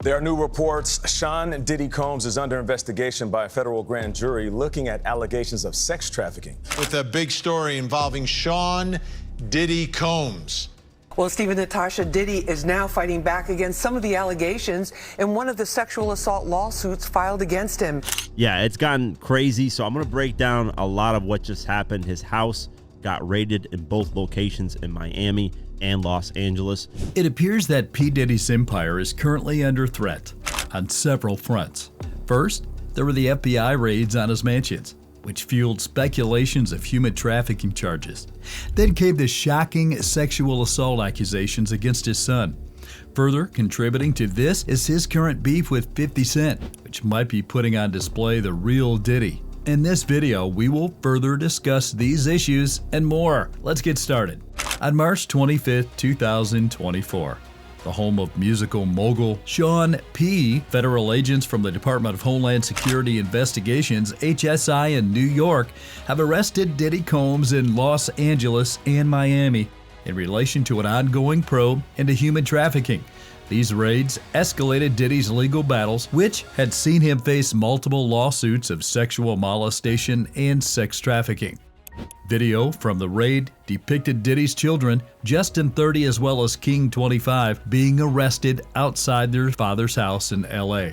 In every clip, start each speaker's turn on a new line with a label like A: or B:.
A: There are new reports. Sean Diddy Combs is under investigation by a federal grand jury looking at allegations of sex trafficking.
B: With a big story involving Sean Diddy Combs.
C: Well, Stephen, Natasha, Diddy is now fighting back against some of the allegations in one of the sexual assault lawsuits filed against him.
D: Yeah, it's gotten crazy, so I'm going to break down a lot of what just happened. His house got raided in both locations in Miami and Los Angeles.
E: It appears that P Diddy's empire is currently under threat on several fronts. First, there were the FBI raids on his mansions, which fueled speculations of human trafficking charges. Then came the shocking sexual assault accusations against his son. Further contributing to this is his current beef with 50 Cent, which might be putting on display the real Diddy. In this video, we will further discuss these issues and more. Let's get started. On March 25, 2024, the home of musical mogul Sean P., federal agents from the Department of Homeland Security Investigations, HSI in New York, have arrested Diddy Combs in Los Angeles and Miami in relation to an ongoing probe into human trafficking. These raids escalated Diddy's legal battles, which had seen him face multiple lawsuits of sexual molestation and sex trafficking. Video from the raid depicted Diddy's children, Justin 30 as well as King 25, being arrested outside their father's house in LA.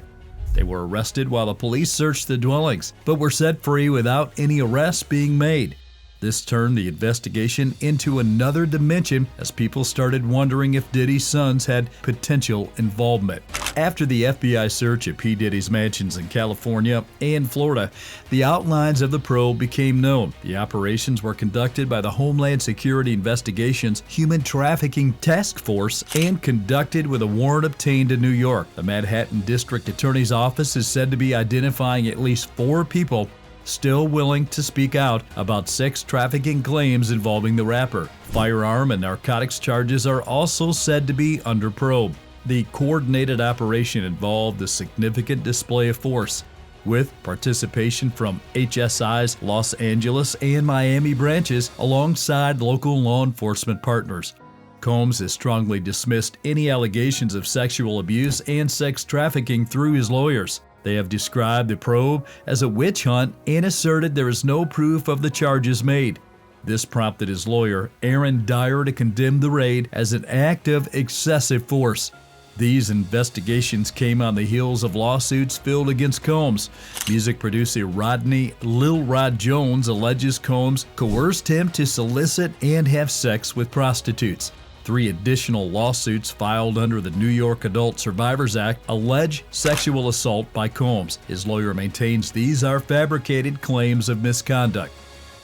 E: They were arrested while the police searched the dwellings, but were set free without any arrests being made. This turned the investigation into another dimension as people started wondering if Diddy's sons had potential involvement. After the FBI search of P. Diddy's mansions in California and Florida, the outlines of the probe became known. The operations were conducted by the Homeland Security Investigations Human Trafficking Task Force and conducted with a warrant obtained in New York. The Manhattan District Attorney's Office is said to be identifying at least 4 people still willing to speak out about sex trafficking claims involving the rapper. Firearm and narcotics charges are also said to be under probe. The coordinated operation involved a significant display of force, with participation from HSI's Los Angeles and Miami branches alongside local law enforcement partners. Combs has strongly dismissed any allegations of sexual abuse and sex trafficking through his lawyers. They have described the probe as a witch hunt and asserted there is no proof of the charges made. This prompted his lawyer, Aaron Dyer, to condemn the raid as an act of excessive force. These investigations came on the heels of lawsuits filed against Combs. Music producer Rodney Lil Rod Jones alleges Combs coerced him to solicit and have sex with prostitutes. 3 additional lawsuits filed under the New York Adult Survivors Act allege sexual assault by Combs. His lawyer maintains these are fabricated claims of misconduct.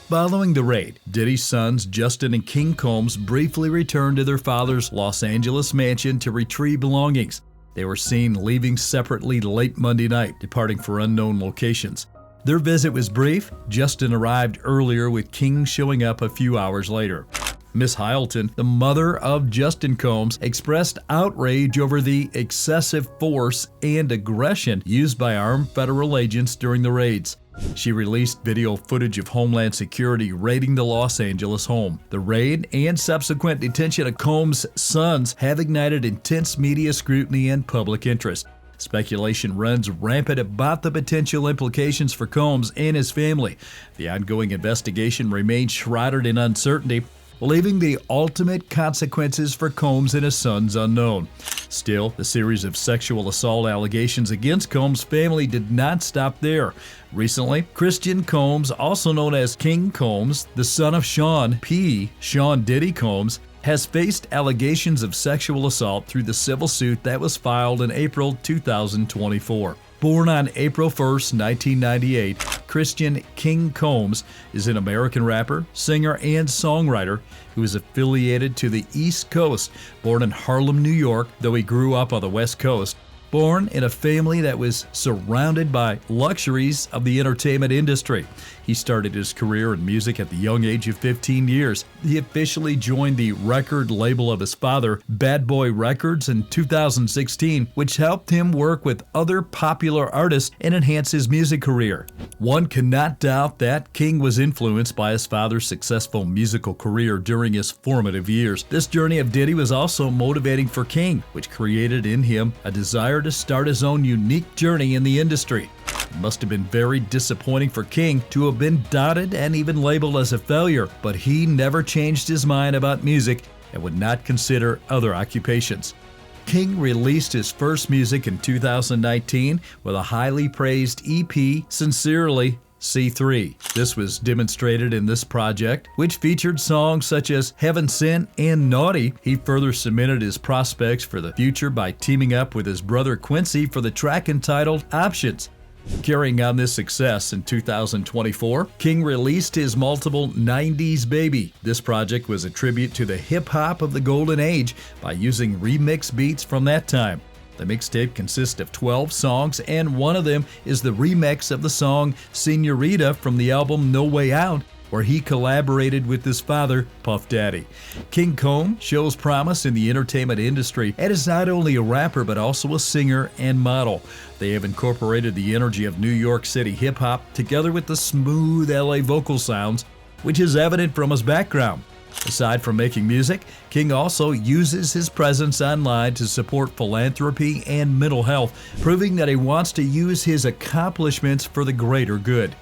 E: Following the raid, Diddy's sons Justin and King Combs briefly returned to their father's Los Angeles mansion to retrieve belongings. They were seen leaving separately late Monday night, departing for unknown locations. Their visit was brief. Justin arrived earlier, with King showing up a few hours later. Miss Hyleton, the mother of Justin Combs, expressed outrage over the excessive force and aggression used by armed federal agents during the raids. She released video footage of Homeland Security raiding the Los Angeles home. The raid and subsequent detention of Combs' sons have ignited intense media scrutiny and public interest. Speculation runs rampant about the potential implications for Combs and his family. The ongoing investigation remains shrouded in uncertainty, leaving the ultimate consequences for Combs and his sons unknown. Still, the series of sexual assault allegations against Combs' family did not stop there. Recently, Christian Combs, also known as King Combs, the son of Sean P. Sean Diddy Combs, has faced allegations of sexual assault through the civil suit that was filed in April 2024. Born on April 1, 1998, Christian King Combs is an American rapper, singer, and songwriter who is affiliated to the East Coast. Born in Harlem, New York, though he grew up on the West Coast. Born in a family that was surrounded by luxuries of the entertainment industry. He started his career in music at the young age of 15 years. He officially joined the record label of his father, Bad Boy Records, in 2016, which helped him work with other popular artists and enhance his music career. One cannot doubt that King was influenced by his father's successful musical career during his formative years. This journey of Diddy was also motivating for King, which created in him a desire to start his own unique journey in the industry. It must have been very disappointing for King to have been doubted and even labeled as a failure, but he never changed his mind about music and would not consider other occupations. King released his first music in 2019 with a highly praised EP, Sincerely C3. This was demonstrated in this project, which featured songs such as Heaven Sent and Naughty. He further cemented his prospects for the future by teaming up with his brother Quincy for the track entitled Options. Carrying on this success in 2024, King released his multiple 90s Baby. This project was a tribute to the hip-hop of the golden age by using remix beats from that time. The mixtape consists of 12 songs, and one of them is the remix of the song Senorita from the album No Way Out, where he collaborated with his father, Puff Daddy. King Combs shows promise in the entertainment industry and is not only a rapper but also a singer and model. They have incorporated the energy of New York City hip-hop together with the smooth LA vocal sounds, which is evident from his background. Aside from making music, King also uses his presence online to support philanthropy and mental health, proving that he wants to use his accomplishments for the greater good.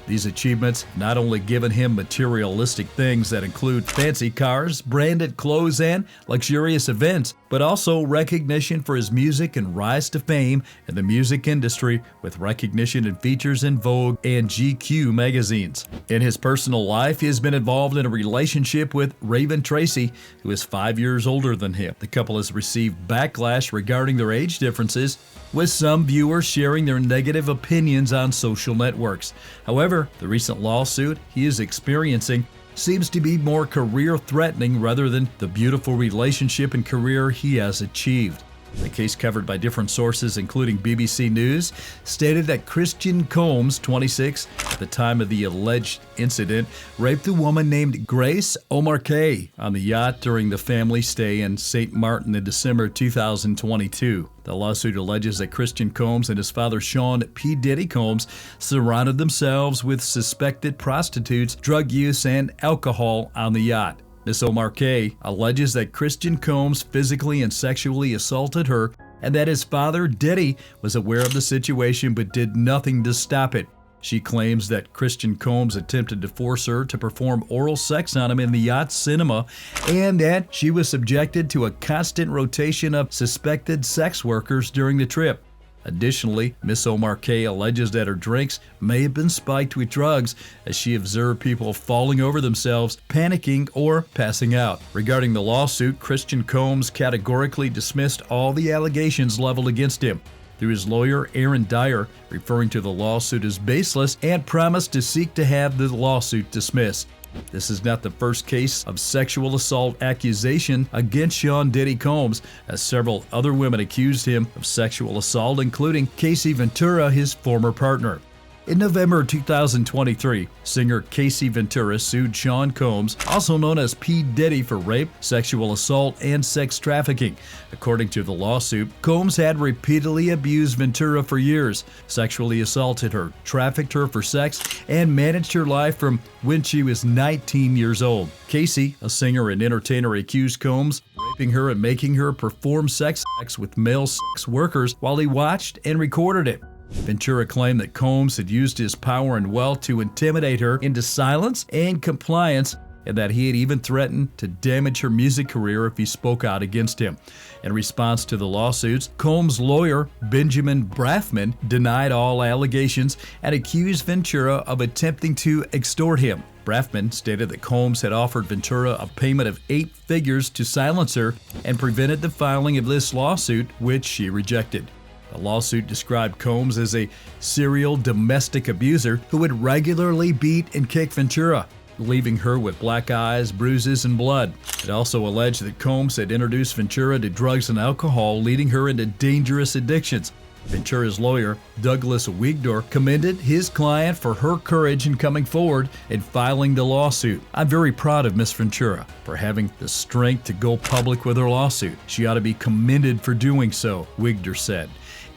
E: These achievements have not only given him materialistic things that include fancy cars, branded clothes, and luxurious events, but also recognition for his music and rise to fame in the music industry with recognition and features in Vogue and GQ magazines. In his personal life, he has been involved in a relationship with Raven Tracy, who is 5 years older than him. The couple has received backlash regarding their age differences, with some viewers sharing their negative opinions on social networks. However, the recent lawsuit he is experiencing seems to be more career-threatening rather than the beautiful relationship and career he has achieved. The case, covered by different sources, including BBC News, stated that Christian Combs, 26, at the time of the alleged incident, raped a woman named Grace O'Marcaigh on the yacht during the family stay in St. Martin in December 2022. The lawsuit alleges that Christian Combs and his father Sean P Diddy Combs surrounded themselves with suspected prostitutes, drug use, and alcohol on the yacht. Ms. O'Marcaigh alleges that Christian Combs physically and sexually assaulted her and that his father, Diddy, was aware of the situation but did nothing to stop it. She claims that Christian Combs attempted to force her to perform oral sex on him in the yacht's cinema and that she was subjected to a constant rotation of suspected sex workers during the trip. Additionally, Ms. O'Marcaigh alleges that her drinks may have been spiked with drugs as she observed people falling over themselves, panicking, or passing out. Regarding the lawsuit, Christian Combs categorically dismissed all the allegations leveled against him. Through his lawyer, Aaron Dyer, referring to the lawsuit as baseless and promised to seek to have the lawsuit dismissed. This is not the first case of sexual assault accusation against Sean Diddy Combs, as several other women accused him of sexual assault, including Cassie Ventura, his former partner. In November 2023, singer Cassie Ventura sued Sean Combs, also known as P Diddy, for rape, sexual assault, and sex trafficking. According to the lawsuit, Combs had repeatedly abused Ventura for years, sexually assaulted her, trafficked her for sex, and managed her life from when she was 19 years old. Cassie, a singer and entertainer, accused Combs of raping her and making her perform sex acts with male sex workers while he watched and recorded it. Ventura claimed that Combs had used his power and wealth to intimidate her into silence and compliance, and that he had even threatened to damage her music career if he spoke out against him. In response to the lawsuits, Combs' lawyer, Benjamin Braffman, denied all allegations and accused Ventura of attempting to extort him. Braffman stated that Combs had offered Ventura a payment of 8 figures to silence her and prevented the filing of this lawsuit, which she rejected. The lawsuit described Combs as a serial domestic abuser who would regularly beat and kick Ventura, leaving her with black eyes, bruises, and blood. It also alleged that Combs had introduced Ventura to drugs and alcohol, leading her into dangerous addictions. Ventura's lawyer, Douglas Wigdor, commended his client for her courage in coming forward and filing the lawsuit. "I'm very proud of Miss Ventura for having the strength to go public with her lawsuit. She ought to be commended for doing so," Wigdor said.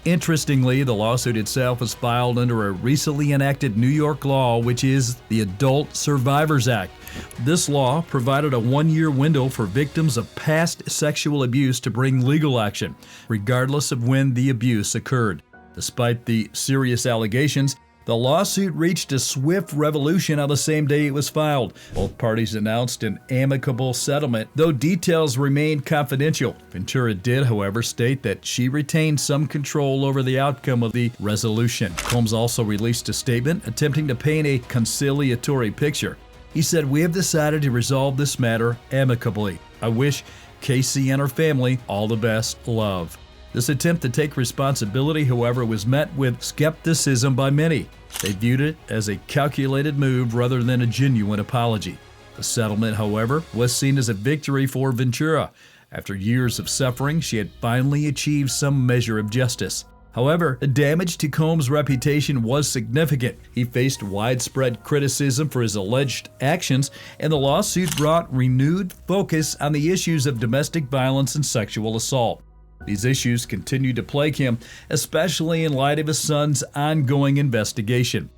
E: Interestingly, the lawsuit itself was filed under a recently enacted New York law, which is the Adult Survivors Act. This law provided a one-year window for victims of past sexual abuse to bring legal action, regardless of when the abuse occurred. Despite the serious allegations, the lawsuit reached a swift resolution on the same day it was filed. Both parties announced an amicable settlement, though details remained confidential. Ventura did, however, state that she retained some control over the outcome of the resolution. Combs also released a statement attempting to paint a conciliatory picture. He said, "We have decided to resolve this matter amicably. I wish Cassie and her family all the best. Love." This attempt to take responsibility, however, was met with skepticism by many. They viewed it as a calculated move rather than a genuine apology. The settlement, however, was seen as a victory for Ventura. After years of suffering, she had finally achieved some measure of justice. However, the damage to Combs' reputation was significant. He faced widespread criticism for his alleged actions, and the lawsuit brought renewed focus on the issues of domestic violence and sexual assault. These issues continue to plague him, especially in light of his son's ongoing investigation.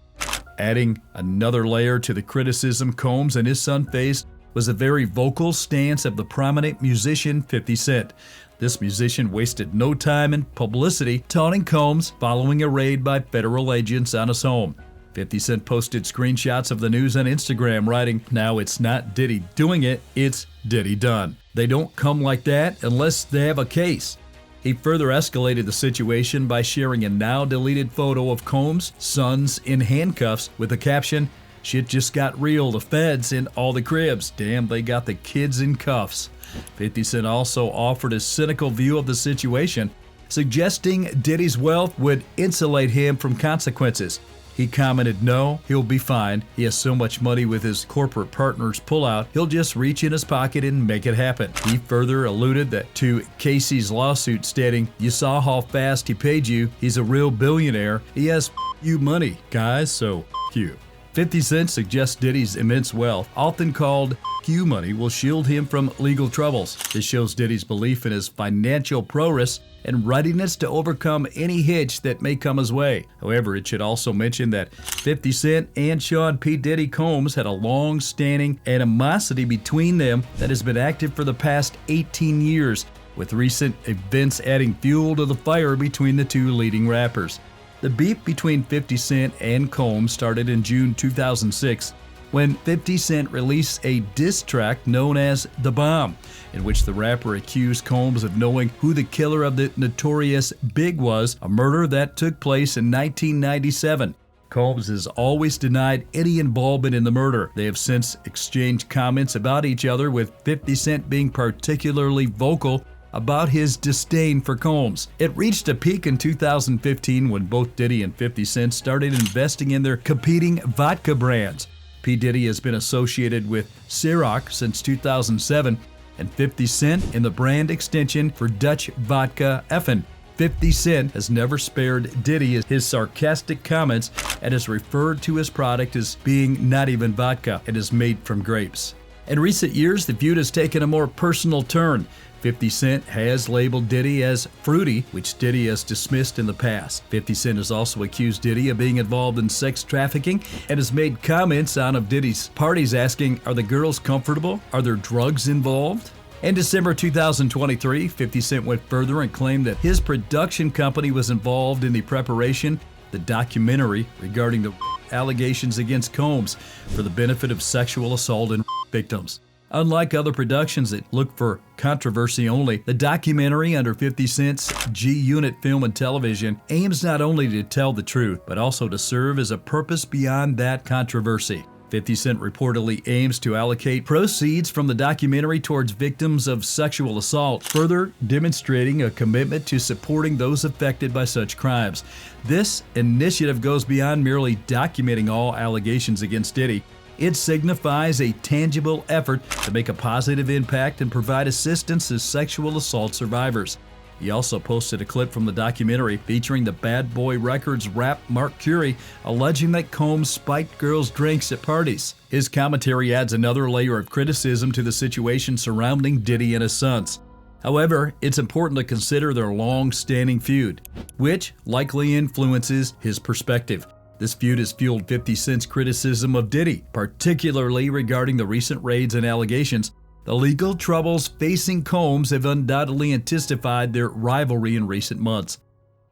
E: Adding another layer to the criticism Combs and his son faced was a very vocal stance of the prominent musician 50 Cent. This musician wasted no time in publicity taunting Combs following a raid by federal agents on his home. 50 Cent posted screenshots of the news on Instagram, writing, "Now it's not Diddy doing it, it's Diddy done. They don't come like that unless they have a case." He further escalated the situation by sharing a now-deleted photo of Combs' sons in handcuffs with the caption, "Shit just got real, the feds in all the cribs. Damn, they got the kids in cuffs." 50 Cent also offered a cynical view of the situation, suggesting Diddy's wealth would insulate him from consequences. He commented, "No, he'll be fine. He has so much money with his corporate partners pullout, he'll just reach in his pocket and make it happen." He further alluded to Cassie's lawsuit, stating, "You saw how fast he paid you. He's a real billionaire. He has you money, guys, so you." 50 Cent suggests Diddy's immense wealth, often called Q money, will shield him from legal troubles. This shows Diddy's belief in his financial prowess and readiness to overcome any hitch that may come his way. However, it should also mention that 50 Cent and Sean P. Diddy Combs had a long-standing animosity between them that has been active for the past 18 years, with recent events adding fuel to the fire between the two leading rappers. The beef between 50 Cent and Combs started in June 2006 when 50 Cent released a diss track known as The Bomb, in which the rapper accused Combs of knowing who the killer of the notorious Big was, a murder that took place in 1997. Combs has always denied any involvement in the murder. They have since exchanged comments about each other, with 50 Cent being particularly vocal about his disdain for Combs. It reached a peak in 2015 when both Diddy and 50 Cent started investing in their competing vodka brands. P. Diddy has been associated with Ciroc since 2007, and 50 Cent in the brand extension for Dutch vodka Effen. 50 Cent has never spared Diddy his sarcastic comments and has referred to his product as being not even vodka and is made from grapes. In recent years, the feud has taken a more personal turn. 50 Cent has labeled Diddy as fruity, which Diddy has dismissed in the past. 50 Cent has also accused Diddy of being involved in sex trafficking and has made comments on of Diddy's parties asking, "Are the girls comfortable? Are there drugs involved?" In December 2023, 50 Cent went further and claimed that his production company was involved in the preparation of the documentary regarding the allegations against Combs for the benefit of sexual assault and victims. Unlike other productions that look for controversy only, the documentary under 50 Cent's G-Unit Film and Television aims not only to tell the truth, but also to serve as a purpose beyond that controversy. 50 Cent reportedly aims to allocate proceeds from the documentary towards victims of sexual assault, further demonstrating a commitment to supporting those affected by such crimes. This initiative goes beyond merely documenting all allegations against Diddy. It signifies a tangible effort to make a positive impact and provide assistance to sexual assault survivors. He also posted a clip from the documentary featuring the Bad Boy Records rap Mark Curie, alleging that Combs spiked girls' drinks at parties. His commentary adds another layer of criticism to the situation surrounding Diddy and his sons. However, it's important to consider their long-standing feud, which likely influences his perspective. This feud has fueled 50 Cent's criticism of Diddy, particularly regarding the recent raids and allegations. The legal troubles facing Combs have undoubtedly intensified their rivalry in recent months.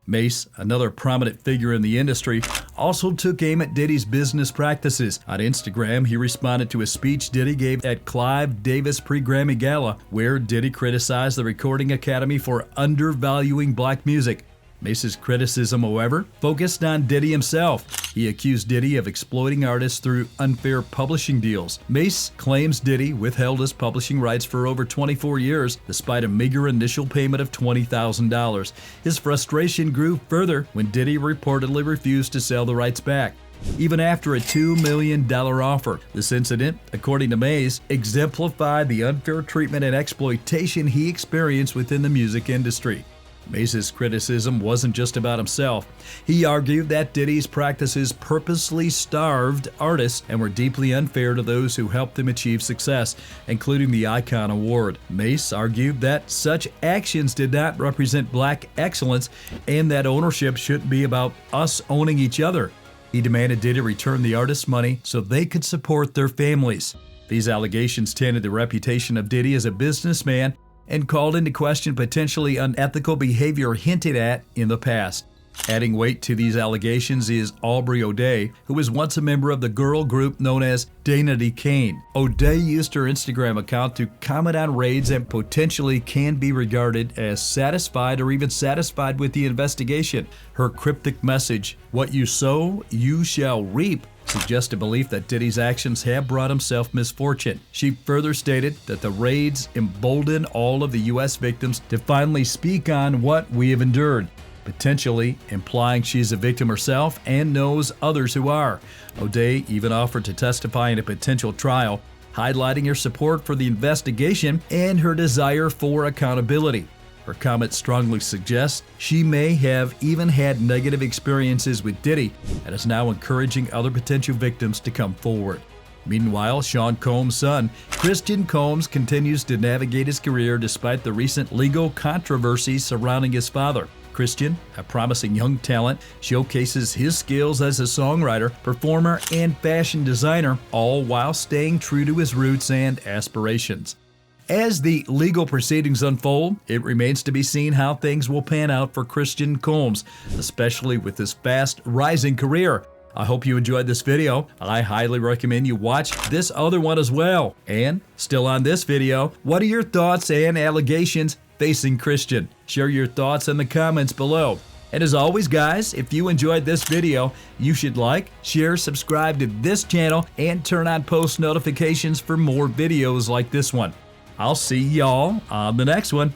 E: Mace, another prominent figure in the industry, also took aim at Diddy's business practices. On Instagram, he responded to a speech Diddy gave at Clive Davis pre-Grammy Gala, where Diddy criticized the Recording Academy for undervaluing black music. Mace's criticism, however, focused on Diddy himself. He accused Diddy of exploiting artists through unfair publishing deals. Mace claims Diddy withheld his publishing rights for over 24 years, despite a meager initial payment of $20,000. His frustration grew further when Diddy reportedly refused to sell the rights back, even after a $2 million offer. This incident, according to Mace, exemplified the unfair treatment and exploitation he experienced within the music industry. Mace's criticism wasn't just about himself. He argued that Diddy's practices purposely starved artists and were deeply unfair to those who helped them achieve success, including the Icon Award. Mace argued that such actions did not represent black excellence and that ownership shouldn't be about us owning each other. He demanded Diddy return the artists' money so they could support their families. These allegations tainted the reputation of Diddy as a businessman and called into question potentially unethical behavior hinted at in the past. Adding weight to these allegations is Aubrey O'Day, who was once a member of the girl group known as Danity Kane. O'Day used her Instagram account to comment on raids and potentially can be regarded as satisfied or even satisfied with the investigation. Her cryptic message, "What you sow, you shall reap," suggests a belief that Diddy's actions have brought himself misfortune. She further stated that the raids embolden all of the U.S. victims to finally speak on what we have endured, potentially implying she's a victim herself and knows others who are. O'Day even offered to testify in a potential trial, highlighting her support for the investigation and her desire for accountability. Her comment strongly suggests she may have even had negative experiences with Diddy and is now encouraging other potential victims to come forward. Meanwhile, Sean Combs' son, Christian Combs, continues to navigate his career despite the recent legal controversies surrounding his father. Christian, a promising young talent, showcases his skills as a songwriter, performer, and fashion designer, all while staying true to his roots and aspirations. As the legal proceedings unfold, it remains to be seen how things will pan out for Christian Combs, especially with his fast rising career. I hope you enjoyed this video. I highly recommend you watch this other one as well. And still on this video, what are your thoughts and allegations facing Christian? Share your thoughts in the comments below. And as always, guys, if you enjoyed this video, you should like, share, subscribe to this channel, and turn on post notifications for more videos like this one. I'll see y'all on the next one.